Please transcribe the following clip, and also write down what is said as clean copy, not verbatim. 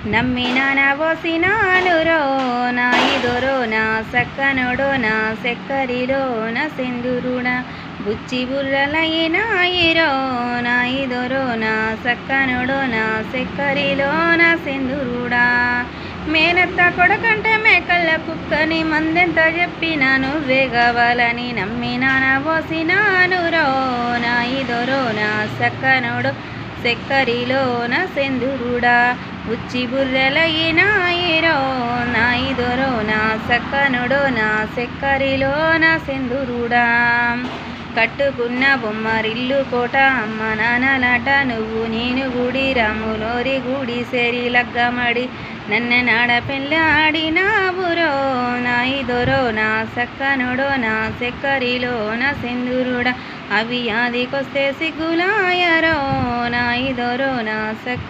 నమ్మినాన పోసినానురో నా ఇదొరో నా సక్కనొడో నా సెక్కరిలో నా సెందురుడా బుచ్చి బుర్రలైనాయిరో నా ఇదొరో నా సక్కనొడో నా సెక్కరిలో నా సెందురుడా మేనత్త కొడకంటే మేకళ్ళ కుక్కని మందెంత చెప్పినా నువ్వే కావాలని నమ్మినాన పోసినానురో నా ఇదొరో నా సక్కనొడో సెక్కరిలో నా సెందురుడా ఉచ్చి బుర్రెలయినాయిరో నా ఇదొరో నా సక్కనుడో నా సెక్కరిలో నా సెందురుడా కట్టుకున్న బొమ్మరిల్లు కోట అమ్మ నాన్నలాట నువ్వు నేను గుడి రాములోరి గుడి సేరి లగ్గమడి నన్ననాడ పెళ్ళాడినావురో నా ఇదొరో నా సక్కనుడో నా సెక్కరిలో నా సెందురుడా అవి ఆదికొస్తే సిగ్గులాయరో నా ఇదొరో నా సెక్క